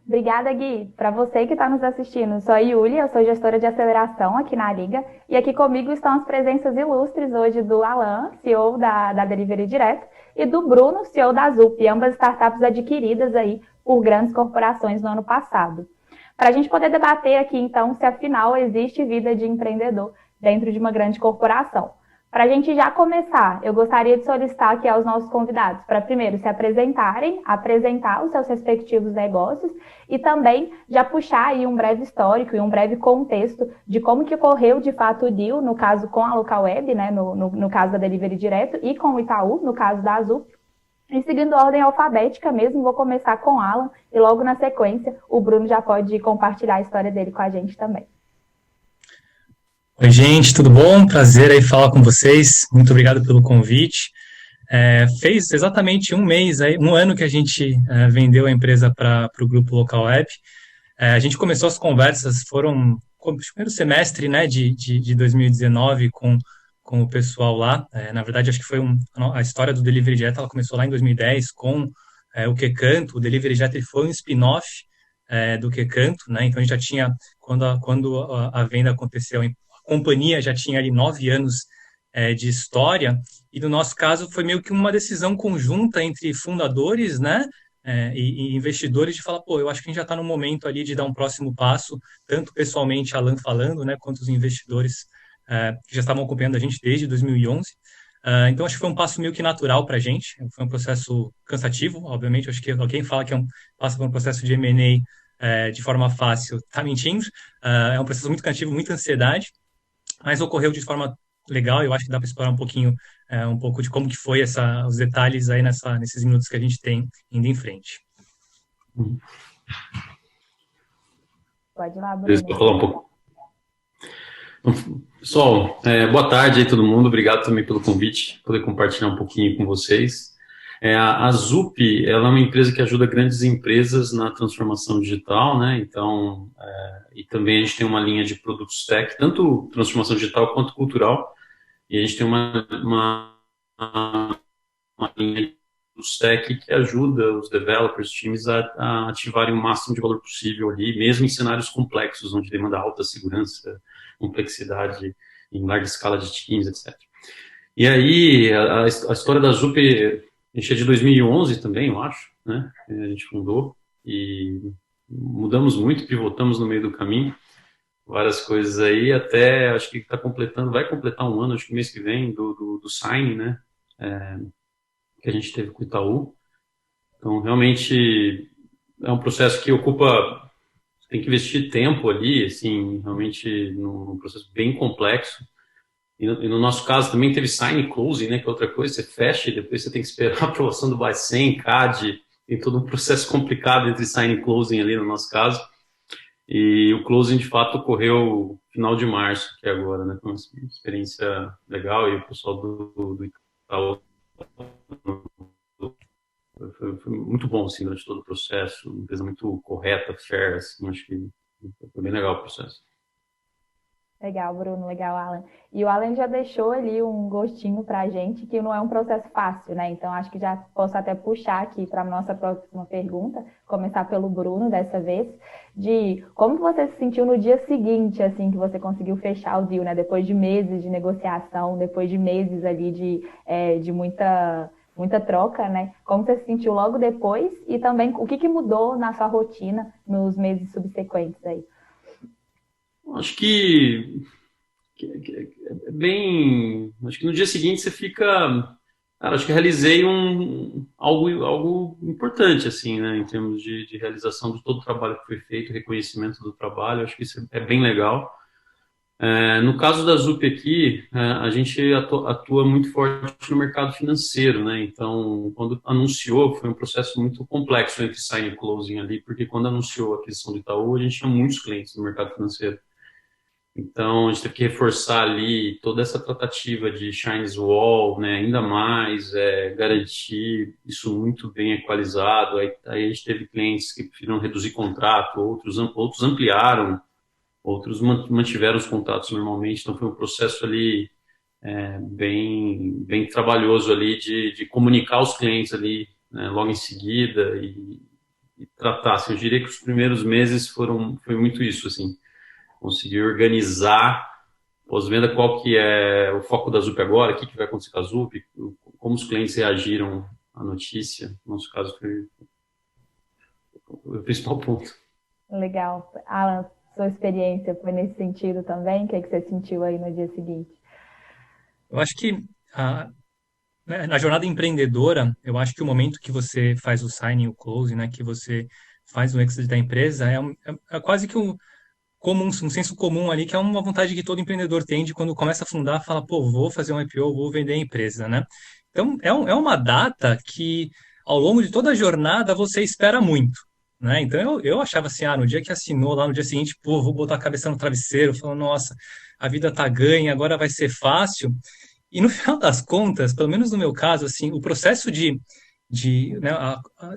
Obrigada, Gui. Para você que está nos assistindo, sou a Yulia, eu sou gestora de aceleração aqui na Liga. E aqui comigo estão as presenças ilustres hoje do Alan, CEO da Delivery Direto, e do Bruno, CEO da Zup, ambas startups adquiridas aí por grandes corporações no ano passado. Para a gente poder debater aqui, então, se afinal existe vida de empreendedor dentro de uma grande corporação. Para a gente já começar, eu gostaria de solicitar aqui aos nossos convidados para primeiro se apresentarem, apresentar os seus respectivos negócios e também já puxar aí um breve histórico e um breve contexto de como que ocorreu de fato o deal, no caso com a Localweb, né, no caso da Delivery Direto, e com o Itaú, no caso da Azul. E seguindo ordem alfabética mesmo, vou começar com o Alan e logo na sequência o Bruno já pode compartilhar a história dele com a gente também. Oi, gente, tudo bom? Prazer aí falar com vocês. Muito obrigado pelo convite. Fez exatamente um mês, aí, um ano que a gente vendeu a empresa para o grupo Localweb. A gente começou as conversas, foram o primeiro semestre, né, de 2019 com o pessoal lá. Na verdade, acho que foi a história do Delivery Direto, ela começou lá em 2010 com o Que Canto. O Delivery Direto ele foi um spin-off do Que Canto, né? Então a gente já tinha, quando a venda aconteceu, a companhia já tinha ali 9 anos de história, e no nosso caso foi meio que uma decisão conjunta entre fundadores, né, e investidores de falar, pô, eu acho que a gente já está no momento ali de dar um próximo passo, tanto pessoalmente, Alan falando, né, quanto os investidores que já estavam acompanhando a gente desde 2011. Então, acho que foi um passo meio que natural para a gente, foi um processo cansativo, obviamente, acho que alguém fala que passa por um processo de M&A de forma fácil, está mentindo. É um processo muito cansativo, muita ansiedade, mas ocorreu de forma legal. Eu acho que dá para explorar um pouco de como que foi os detalhes aí nesses minutos que a gente tem indo em frente. Pode ir lá, Beleza, vou Bruno. falar um pouco. Pessoal, boa tarde aí todo mundo, obrigado também pelo convite, poder compartilhar um pouquinho com vocês. A Zup, ela é uma empresa que ajuda grandes empresas na transformação digital, né? Então, e também a gente tem uma linha de produtos tech, tanto transformação digital quanto cultural, e a gente tem uma linha de produtos tech que ajuda os developers, os times a ativarem o máximo de valor possível ali, mesmo em cenários complexos, onde demanda alta segurança, complexidade em larga escala de times, etc. E aí, a história da Zup, a gente é de 2011 também, eu acho, né? A gente fundou e mudamos muito, pivotamos no meio do caminho, várias coisas aí, até acho que vai completar um ano, acho que mês que vem, do signing, né? Que a gente teve com o Itaú. Então, realmente, é um processo que tem que investir tempo ali, assim, realmente, num processo bem complexo. E no nosso caso também teve sign e closing, né, que é outra coisa, você fecha e depois você tem que esperar a aprovação do Bacen, CAD, tem todo um processo complicado entre sign e closing ali no nosso caso. E o closing, de fato, ocorreu no final de março, que é agora, né, foi uma experiência legal, e o pessoal do Itaú foi muito bom, assim, durante todo o processo, uma empresa muito correta, fair, assim, acho que foi bem legal o processo. Legal, Bruno, legal, Alan. E o Alan já deixou ali um gostinho para a gente, que não é um processo fácil, né? Então, acho que já posso até puxar aqui para a nossa próxima pergunta, começar pelo Bruno dessa vez, de como que você se sentiu no dia seguinte, assim, que você conseguiu fechar o deal, né? Depois de meses de negociação, depois de meses ali de muita troca, né? Como você se sentiu logo depois e também o que mudou na sua rotina nos meses subsequentes aí? Acho que é bem. Acho que no dia seguinte você fica. Cara, acho que realizei algo importante, assim, né, em termos de realização de todo o trabalho que foi feito, reconhecimento do trabalho, acho que isso é bem legal. No caso da ZUP aqui, a gente atua muito forte no mercado financeiro, né? Então, quando anunciou, foi um processo muito complexo entre sign e closing ali, porque quando anunciou a aquisição do Itaú, a gente tinha muitos clientes no mercado financeiro. Então, a gente teve que reforçar ali toda essa tratativa de Chinese Wall, né, ainda mais, garantir isso muito bem equalizado. Aí a gente teve clientes que preferiram reduzir contrato, outros ampliaram, outros mantiveram os contratos normalmente. Então, foi um processo ali bem trabalhoso ali de comunicar aos clientes ali, né, logo em seguida e tratar. Assim, eu diria que os primeiros meses foi muito isso, assim, conseguir organizar pós-venda, qual que é o foco da ZUP agora, o que vai acontecer com a ZUP, como os clientes reagiram à notícia. No nosso caso, foi o principal ponto. Legal. Alan, sua experiência foi nesse sentido também? O que você sentiu aí no dia seguinte? Eu acho que a, né, na jornada empreendedora, eu acho que o momento que você faz o signing, o close, né, que você faz o exit da empresa, é quase que um senso comum ali, que é uma vontade que todo empreendedor tem de quando começa a fundar, fala, pô, vou fazer um IPO, vou vender a empresa, né? Então, é uma data que, ao longo de toda a jornada, você espera muito, né? Então, eu achava assim, no dia que assinou, lá no dia seguinte, pô, vou botar a cabeça no travesseiro, falando, nossa, a vida tá ganha, agora vai ser fácil. E no final das contas, pelo menos no meu caso, assim, o processo né,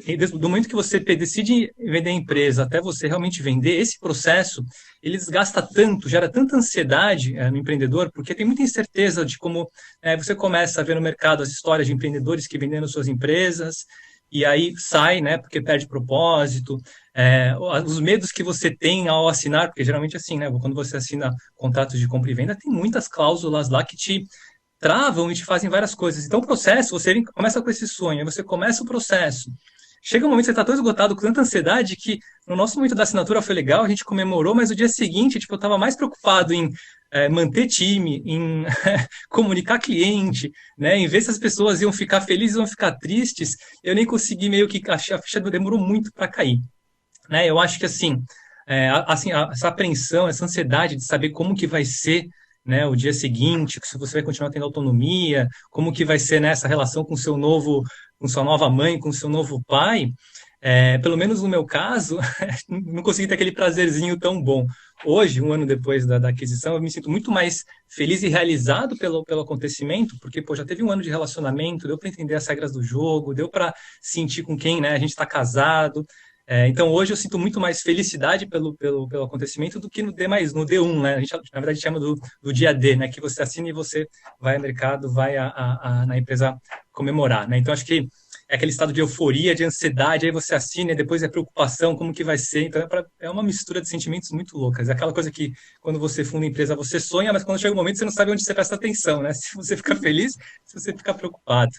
desde do momento que você decide vender a empresa até você realmente vender, esse processo, ele desgasta tanto, gera tanta ansiedade no empreendedor, porque tem muita incerteza de como você começa a ver no mercado as histórias de empreendedores que venderam suas empresas, e aí sai, né, porque perde propósito, os medos que você tem ao assinar, porque geralmente assim, né, quando você assina contratos de compra e venda, tem muitas cláusulas lá que te travam e te fazem várias coisas. Então, o processo, você começa com esse sonho, aí você começa o processo. Chega um momento que você está tão esgotado, com tanta ansiedade, que no nosso momento da assinatura foi legal, a gente comemorou, mas o dia seguinte, tipo, eu estava mais preocupado em manter time, em comunicar cliente, né, em ver se as pessoas iam ficar felizes ou iam ficar tristes. Eu nem consegui meio que, a ficha demorou muito para cair. Né? Eu acho que assim, essa apreensão, essa ansiedade de saber como que vai ser, né, o dia seguinte, se você vai continuar tendo autonomia, como que vai ser, né, essa relação com sua nova mãe, com seu novo pai, pelo menos no meu caso, não consegui ter aquele prazerzinho tão bom. Hoje, um ano depois da aquisição, eu me sinto muito mais feliz e realizado pelo acontecimento, porque pô, já teve um ano de relacionamento, deu para entender as regras do jogo, deu para sentir com quem, né, a gente está casado. Então, hoje eu sinto muito mais felicidade pelo acontecimento do que no D mais, no D1, né? A gente, na verdade, chama do dia D, né? Que você assina e você vai ao mercado, vai na empresa comemorar, né? Então, acho que é aquele estado de euforia, de ansiedade, aí você assina e depois é preocupação, como que vai ser. Então, é uma mistura de sentimentos muito loucas. É aquela coisa que, quando você funda a empresa, você sonha, mas quando chega o momento, você não sabe onde você presta atenção, né? Se você fica feliz, se você fica preocupado,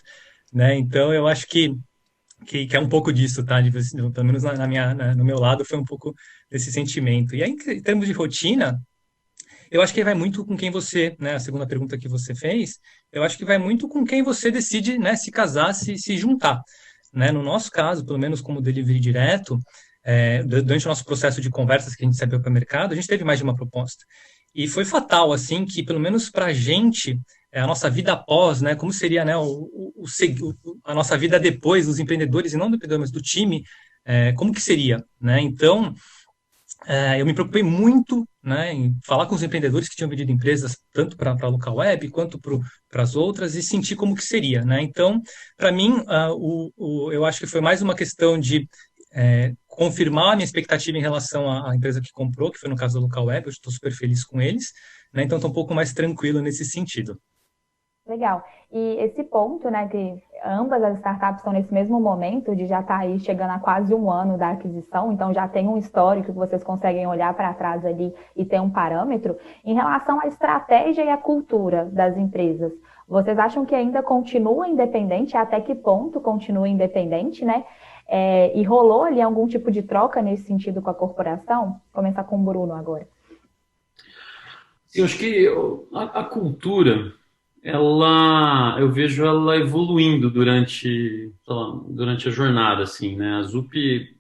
né? Então, eu acho que é um pouco disso, tá? Pelo menos no meu lado foi um pouco desse sentimento. E aí, em termos de rotina, eu acho que vai muito com quem você, né? A segunda pergunta que você fez, eu acho que vai muito com quem você decide, né? Se casar, se juntar, né? No nosso caso, pelo menos como delivery direto, durante o nosso processo de conversas que a gente recebeu para o mercado, a gente teve mais de uma proposta. E foi fatal, assim, que pelo menos para a gente, a nossa vida após, né, como seria, né, a nossa vida depois dos empreendedores, e não do empreendedor, mas do time, como que seria, né? Então, eu me preocupei muito, né, em falar com os empreendedores que tinham vendido empresas, tanto para a local web quanto para as outras, e sentir como que seria, né? Então, para mim, eu acho que foi mais uma questão de confirmar a minha expectativa em relação à empresa que comprou, que foi no caso da local web, eu estou super feliz com eles, né? Então, estou um pouco mais tranquilo nesse sentido. Legal. E esse ponto, né, que ambas as startups estão nesse mesmo momento de já estar aí chegando a quase um ano da aquisição, então já tem um histórico que vocês conseguem olhar para trás ali e ter um parâmetro. Em relação à estratégia e à cultura das empresas, vocês acham que ainda continua independente? Até que ponto continua independente, né? E rolou ali algum tipo de troca nesse sentido com a corporação? Vou começar com o Bruno agora. Eu acho que a cultura, eu vejo ela evoluindo durante, sei lá, durante a jornada, assim, né? A ZUP,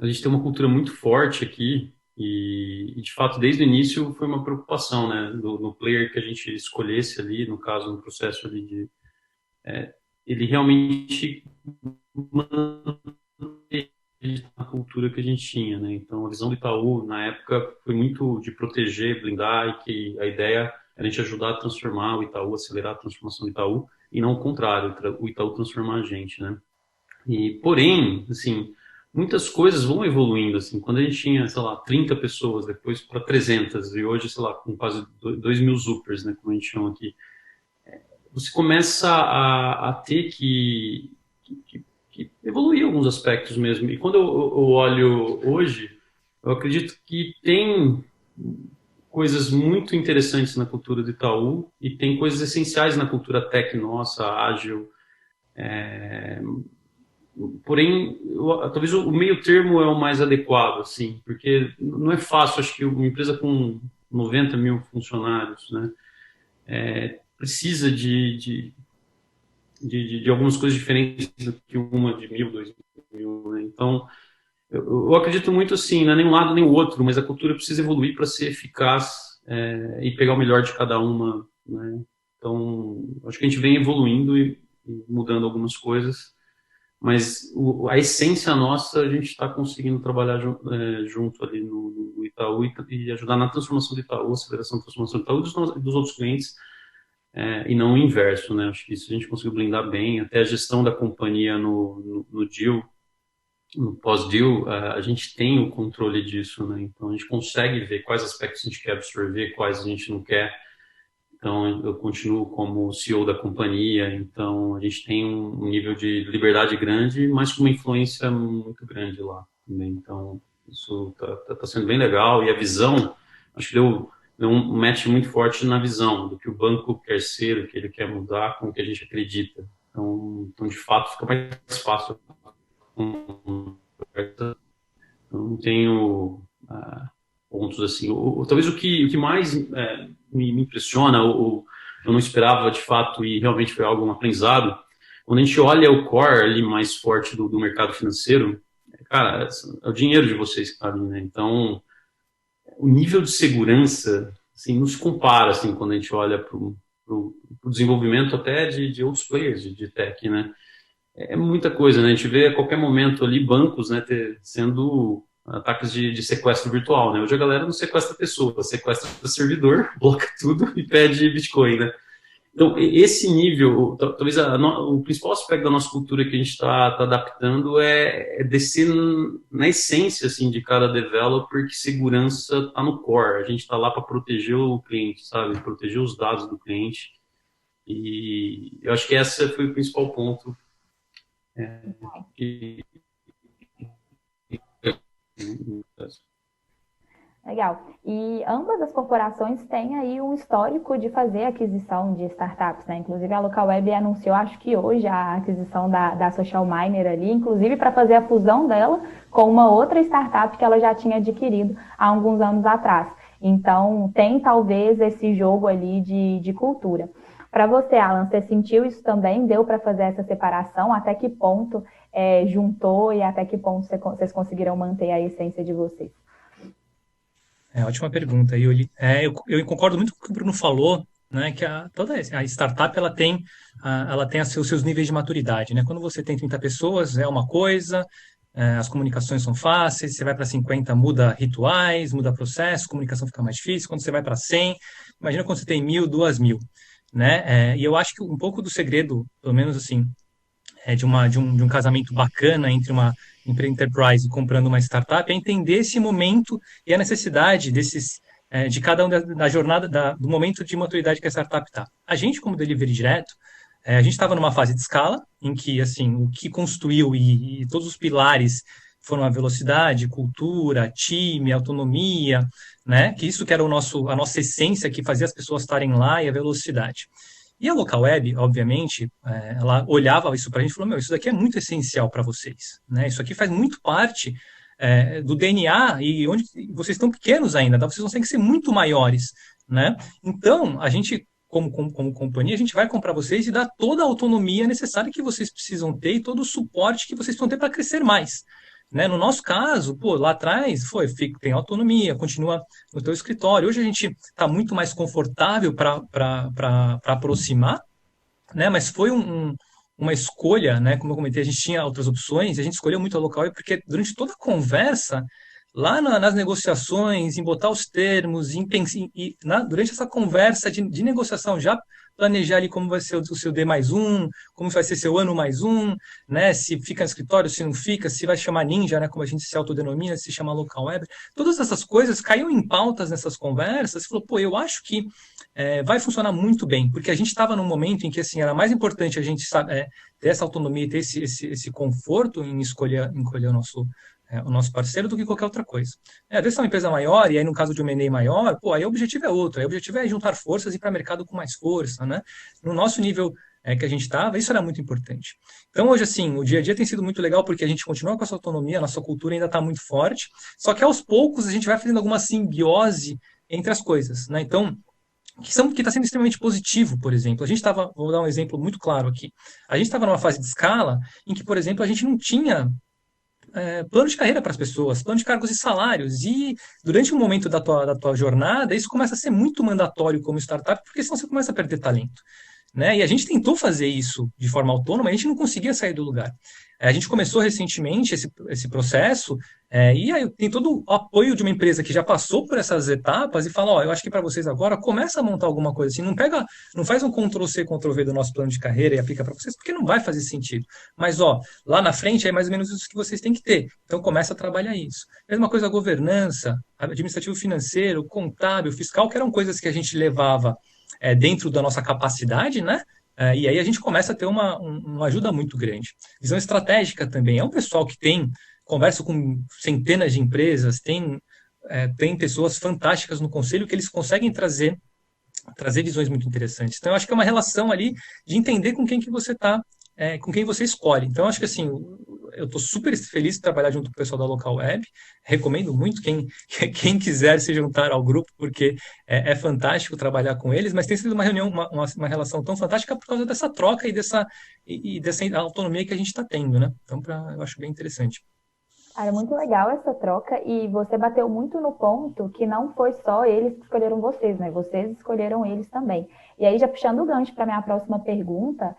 a gente tem uma cultura muito forte aqui e, de fato, desde o início foi uma preocupação, né? No player que a gente escolhesse ali, no caso, no processo ali ele realmente a cultura que a gente tinha, né? Então, a visão do Itaú, na época, foi muito de proteger, blindar, e que a ideia era a gente ajudar a transformar o Itaú, acelerar a transformação do Itaú, e não o contrário, o Itaú transformar a gente, né? Porém, assim, muitas coisas vão evoluindo, assim, quando a gente tinha, sei lá, 30 pessoas, depois para 300, e hoje, sei lá, com quase 2.000 Zupers, né, como a gente chama aqui, você começa a ter que evoluir alguns aspectos mesmo. E quando eu olho hoje, eu acredito que tem coisas muito interessantes na cultura do Itaú e tem coisas essenciais na cultura tech nossa, ágil. Porém, talvez o meio termo é o mais adequado, assim, porque não é fácil, acho que uma empresa com 90 mil funcionários, né, precisa de algumas coisas diferentes do que uma de 1.000, 2.000, né? Então, eu acredito muito assim, não é nem um lado nem o outro, mas a cultura precisa evoluir para ser eficaz e pegar o melhor de cada uma, né? Então, acho que a gente vem evoluindo e mudando algumas coisas, mas a essência nossa a gente está conseguindo trabalhar junto ali no Itaú e ajudar na transformação do Itaú, aceleração da transformação do Itaú e dos outros clientes, e não o inverso, né? Acho que isso a gente conseguiu blindar bem, até a gestão da companhia no deal, no pós-deal, a gente tem o controle disso, né? Então a gente consegue ver quais aspectos a gente quer absorver, quais a gente não quer. Então eu continuo como CEO da companhia, então a gente tem um nível de liberdade grande, mas com uma influência muito grande lá também. Então isso tá sendo bem legal, e a visão, acho que deu um match muito forte na visão do que o banco quer ser, o que ele quer mudar, com o que a gente acredita. Então de fato, fica mais fácil. Eu não tenho pontos assim. Talvez o que mais me impressiona, ou eu não esperava de fato, e realmente foi algo, um aprendizado, quando a gente olha o core ali mais forte do mercado financeiro, cara, é o dinheiro de vocês que está ali, né? Então, o nível de segurança, assim, não se compara, assim, quando a gente olha para o desenvolvimento até de outros players de tech, né? É muita coisa, né? A gente vê a qualquer momento ali bancos, né, sendo ataques de sequestro virtual, né? Hoje a galera não sequestra pessoa, sequestra servidor, bloca tudo e pede Bitcoin, né? Então, esse nível, talvez o principal aspecto da nossa cultura que a gente está adaptando é descer na essência, assim, de cada developer, que segurança está no core. A gente está lá para proteger o cliente, sabe? Proteger os dados do cliente. E eu acho que esse foi o principal ponto. Legal. E ambas as corporações têm aí um histórico de fazer aquisição de startups, né? Inclusive a Localweb anunciou, acho que hoje, a aquisição da Social Miner ali, inclusive para fazer a fusão dela com uma outra startup que ela já tinha adquirido há alguns anos atrás. Então, tem talvez esse jogo ali de cultura. Para você, Alan, você sentiu isso também? Deu para fazer essa separação? Até que ponto juntou e até que ponto vocês conseguiram manter a essência de vocês? Ótima pergunta, Yuli. Eu concordo muito com o que o Bruno falou, né, que toda a startup ela tem os seus níveis de maturidade, né? Quando você tem 30 pessoas é uma coisa, as comunicações são fáceis, você vai para 50 muda rituais, muda processo, comunicação fica mais difícil. Quando você vai para 100, imagina quando você tem 1.000, 2.000, né? E eu acho que um pouco do segredo, pelo menos assim, de um casamento bacana entre uma enterprise comprando uma startup, é entender esse momento e a necessidade de cada um da jornada, do momento de maturidade que a startup está. A gente, como delivery direto, a gente estava numa fase de escala, em que assim, o que construiu e todos os pilares foram a velocidade, cultura, time, autonomia, né? Que isso que era a nossa essência, que fazia as pessoas estarem lá, e a velocidade. E a Localweb, obviamente, ela olhava isso para a gente e falou, isso daqui é muito essencial para vocês, né? Isso aqui faz muito parte do DNA, e onde vocês estão pequenos ainda, vocês vão ter que ser muito maiores, né? Então, a gente, como companhia, a gente vai comprar vocês e dar toda a autonomia necessária que vocês precisam ter e todo o suporte que vocês precisam ter para crescer mais. Né? No nosso caso, lá atrás, tem autonomia, continua no teu escritório. Hoje a gente está muito mais confortável para aproximar, né? Mas foi uma escolha, né? Como eu comentei, a gente tinha outras opções, a gente escolheu muito a Local, porque durante toda a conversa, lá nas negociações, em botar os termos, durante essa conversa de negociação, já planejar ali como vai ser o seu D mais um, como vai ser seu ano mais um, né? Se fica no escritório, se não fica, se vai chamar ninja, né? Como a gente se autodenomina, se chama local web. Todas essas coisas caíam em pautas nessas conversas. Falou, pô, eu acho que vai funcionar muito bem, porque a gente estava num momento em que assim era mais importante a gente ter essa autonomia, ter esse conforto em escolher o nosso parceiro do que qualquer outra coisa. Às vezes é uma empresa maior, e aí no caso de um M&A maior, pô, aí o objetivo é outro, aí o objetivo é juntar forças e ir para o mercado com mais força, né? No nosso nível que a gente estava, isso era muito importante. Então hoje, assim, o dia a dia tem sido muito legal porque a gente continua com essa autonomia, a nossa cultura ainda está muito forte, só que aos poucos a gente vai fazendo alguma simbiose entre as coisas, né? Então, que está sendo extremamente positivo, por exemplo. A gente estava, vou dar um exemplo muito claro aqui. A gente estava numa fase de escala em que, por exemplo, a gente não tinha plano de carreira para as pessoas, plano de cargos e salários. E durante um momento da tua jornada, isso começa a ser muito mandatório como startup, porque senão você começa a perder talento. Né? E a gente tentou fazer isso de forma autônoma, a gente não conseguia sair do lugar. A gente começou recentemente esse processo, e aí tem todo o apoio de uma empresa que já passou por essas etapas e fala, ó, eu acho que para vocês agora começa a montar alguma coisa assim, não faz um Ctrl+C, Ctrl+V do nosso plano de carreira e aplica para vocês, porque não vai fazer sentido. Mas, ó, lá na frente é mais ou menos isso que vocês têm que ter. Então começa a trabalhar isso. Mesma coisa a governança, administrativo financeiro, contábil, fiscal, que eram coisas que a gente levava dentro da nossa capacidade, né? E aí a gente começa a ter uma ajuda muito grande. Visão estratégica também. É um pessoal que conversa com centenas de empresas, tem pessoas fantásticas no conselho que eles conseguem trazer visões muito interessantes. Então, eu acho que é uma relação ali de entender com quem que você está, com quem você escolhe. Então, eu acho que assim, eu estou super feliz de trabalhar junto com o pessoal da Local Web. Recomendo muito quem quiser se juntar ao grupo, porque é fantástico trabalhar com eles, mas tem sido uma reunião, uma relação tão fantástica por causa dessa troca e dessa autonomia que a gente está tendo, né? Então, eu acho bem interessante. Cara, muito legal essa troca e você bateu muito no ponto que não foi só eles que escolheram vocês, né? Vocês escolheram eles também. E aí, já puxando o gancho para minha próxima pergunta,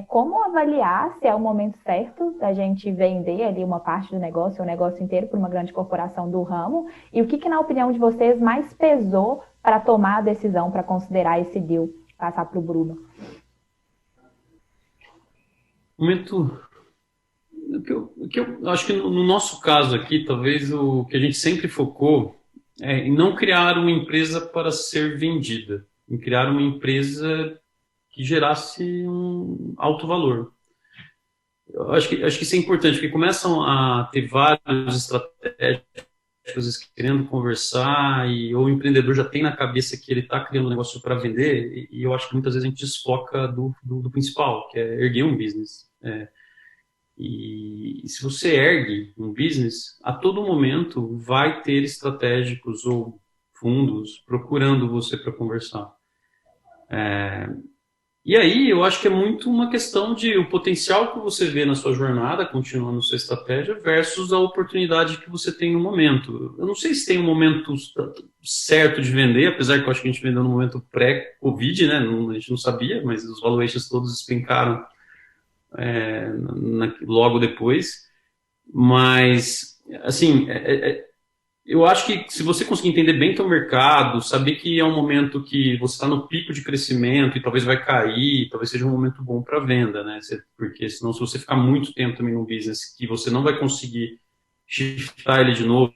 como avaliar se é o momento certo da gente vender ali uma parte do negócio, o negócio inteiro, para uma grande corporação do ramo? E o que na opinião de vocês, mais pesou para tomar a decisão, para considerar esse deal, passar para o Bruno? Momento... eu acho que no nosso caso aqui, talvez o que a gente sempre focou é em não criar uma empresa para ser vendida, em criar uma empresa que gerasse um alto valor. Eu acho que isso é importante, porque começam a ter vários estratégicos querendo conversar, ou o empreendedor já tem na cabeça que ele está criando um negócio para vender, e eu acho que muitas vezes a gente desfoca do principal, que é erguer um business. E se você ergue um business, a todo momento vai ter estratégicos ou fundos procurando você para conversar. E aí eu acho que é muito uma questão de o potencial que você vê na sua jornada, continuando sua estratégia, versus a oportunidade que você tem no momento. Eu não sei se tem um momento certo de vender, apesar que eu acho que a gente vendeu no momento pré-Covid, né? A gente não sabia, mas os valuations todos despencaram logo depois, mas assim, eu acho que se você conseguir entender bem teu mercado, saber que é um momento que você está no pico de crescimento e talvez vai cair, talvez seja um momento bom para venda, né? Porque senão se você ficar muito tempo também no business que você não vai conseguir shiftar ele de novo,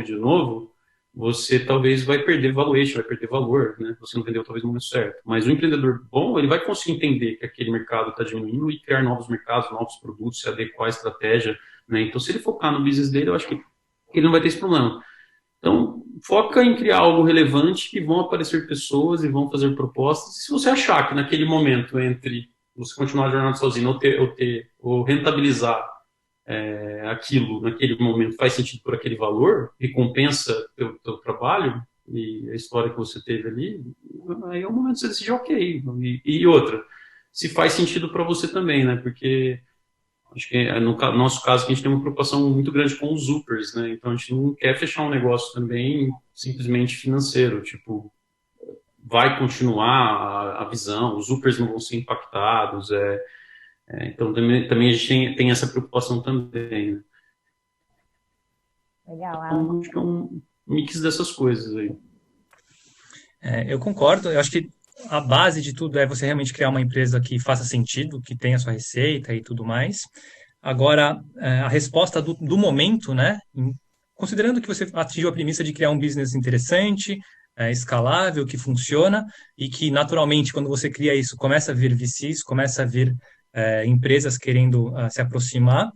de novo, você talvez vai perder valuation, vai perder valor, né? Você não vendeu talvez no momento certo. Mas o empreendedor bom, ele vai conseguir entender que aquele mercado está diminuindo e criar novos mercados, novos produtos, se adequar à estratégia, né? Então, se ele focar no business dele, eu acho que ele não vai ter esse problema. Então, foca em criar algo relevante, que vão aparecer pessoas e vão fazer propostas. E se você achar que naquele momento, entre você continuar a jornada sozinho ou rentabilizar aquilo naquele momento faz sentido por aquele valor, recompensa teu trabalho e a história que você teve ali, aí é o momento de você decidir ok. E outra, se faz sentido para você também, né? Porque acho que no nosso caso que a gente tem uma preocupação muito grande com os Upers, né? Então a gente não quer fechar um negócio também simplesmente financeiro, tipo, vai continuar a visão, os Upers não vão ser impactados, então também a gente tem essa preocupação também, né? Legal, Então, acho que é um mix dessas coisas aí. Eu concordo, eu acho que a base de tudo é você realmente criar uma empresa que faça sentido, que tenha sua receita e tudo mais. Agora, a resposta do momento, né? Considerando que você atingiu a premissa de criar um business interessante, escalável, que funciona e que naturalmente, quando você cria isso, começa a vir VCs, começa a vir empresas querendo se aproximar.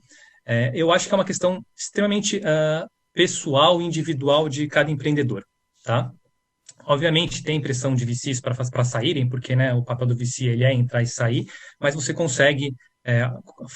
Eu acho que é uma questão extremamente pessoal, individual de cada empreendedor, tá? Obviamente tem pressão de VCs para saírem, porque né, o papel do VC ele é entrar e sair, mas você consegue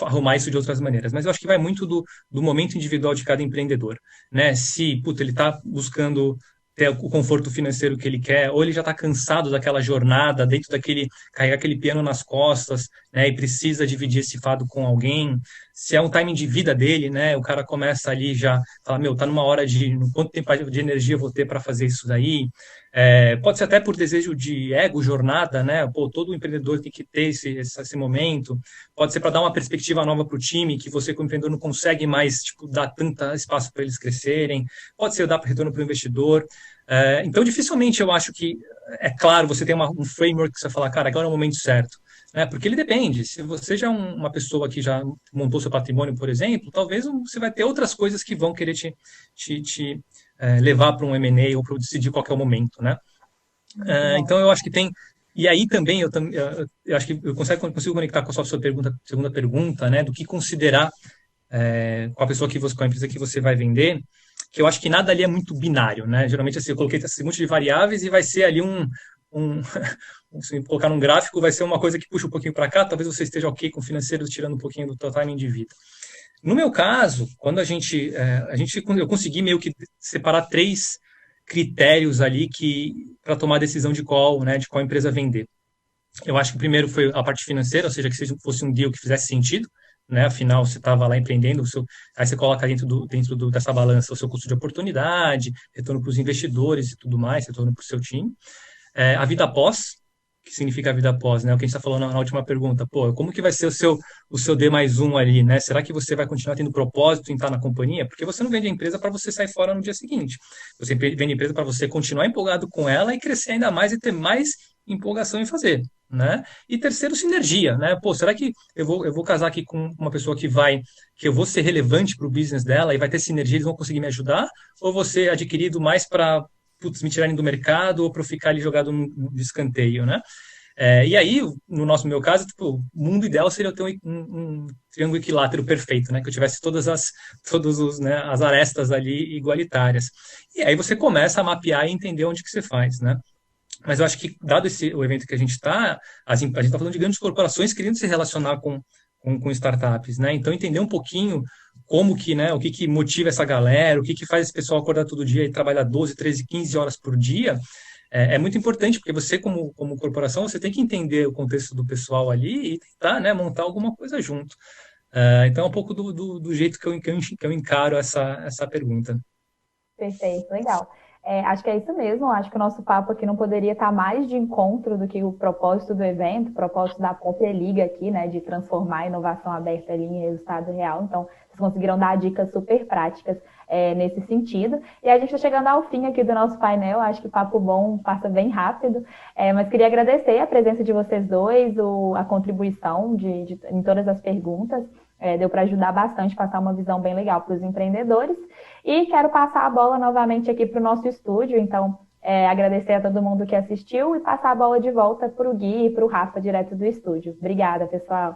arrumar isso de outras maneiras. Mas eu acho que vai muito do momento individual de cada empreendedor. Né? Se ele está buscando ter o conforto financeiro que ele quer, ou ele já está cansado daquela jornada, dentro daquele, carregar aquele piano nas costas, né, e precisa dividir esse fardo com alguém, se é um timing de vida dele, né, o cara começa ali já, fala, meu, tá numa hora de, quanto tempo de energia eu vou ter para fazer isso daí, pode ser até por desejo de ego, jornada, né? Pô, todo empreendedor tem que ter esse momento. Pode ser para dar uma perspectiva nova para o time, que você, como empreendedor, não consegue mais tipo, dar tanto espaço para eles crescerem. Pode ser dar retorno para o investidor. Então, dificilmente eu acho que, é claro, você tem um framework que você fala, cara, agora é o momento certo. Porque ele depende. Se você já é uma pessoa que já montou seu patrimônio, por exemplo, talvez você vai ter outras coisas que vão querer te levar para um M&A ou para decidir qualquer momento, né? Então eu acho que tem e aí também eu acho que eu consigo conectar com a sua segunda pergunta, né? Do que considerar com a pessoa com a empresa que você vai vender, que eu acho que nada ali é muito binário, né? Geralmente assim, eu coloquei esse monte de variáveis e vai ser ali se colocar num gráfico, vai ser uma coisa que puxa um pouquinho para cá, talvez você esteja ok com o financeiro tirando um pouquinho do teu timing de vida. No meu caso, quando eu consegui meio que separar 3 critérios ali para tomar a decisão de qual empresa vender. Eu acho que o primeiro foi a parte financeira, ou seja, que fosse um deal que fizesse sentido, né? Afinal, você estava lá empreendendo, aí você coloca dentro dessa balança o seu custo de oportunidade, retorno para os investidores e tudo mais, retorno para o seu time. A vida após, que significa a vida após, né? O que a gente está falando na última pergunta. Pô, como que vai ser o seu D+1 ali, né? Será que você vai continuar tendo propósito em estar na companhia? Porque você não vende a empresa para você sair fora no dia seguinte. Você vende a empresa para você continuar empolgado com ela e crescer ainda mais e ter mais empolgação em fazer, né? E terceiro, sinergia, né? Pô, será que eu vou casar aqui com uma pessoa que eu vou ser relevante para o business dela e vai ter sinergia, eles vão conseguir me ajudar? Ou vou ser adquirido mais para me tirarem do mercado ou para eu ficar ali jogado no escanteio, né? E aí, no meu caso, tipo, o mundo ideal seria eu ter um triângulo equilátero perfeito, né? Que eu tivesse todas as arestas ali igualitárias. E aí você começa a mapear e entender onde que você faz, né? Mas eu acho que, dado o evento que a gente está, a gente está falando de grandes corporações querendo se relacionar com startups, né? Então, entender um pouquinho como que, né, o que motiva essa galera, o que faz esse pessoal acordar todo dia e trabalhar 12, 13, 15 horas por dia, é muito importante, porque você, como corporação, você tem que entender o contexto do pessoal ali e tentar, né, montar alguma coisa junto. Então, é um pouco do jeito que eu encaro essa pergunta. Perfeito, legal. Acho que é isso mesmo. Acho que o nosso papo aqui não poderia estar mais de encontro do que o propósito do evento, o propósito da própria Liga aqui, né, de transformar a inovação aberta ali em resultado real. Então, vocês conseguiram dar dicas super práticas nesse sentido. E a gente está chegando ao fim aqui do nosso painel. Acho que o papo bom passa bem rápido. Mas queria agradecer a presença de vocês dois, a contribuição em todas as perguntas. Deu para ajudar bastante, passar uma visão bem legal para os empreendedores. E quero passar a bola novamente aqui para o nosso estúdio, então agradecer a todo mundo que assistiu e passar a bola de volta para o Gui e para o Rafa, direto do estúdio. Obrigada, pessoal.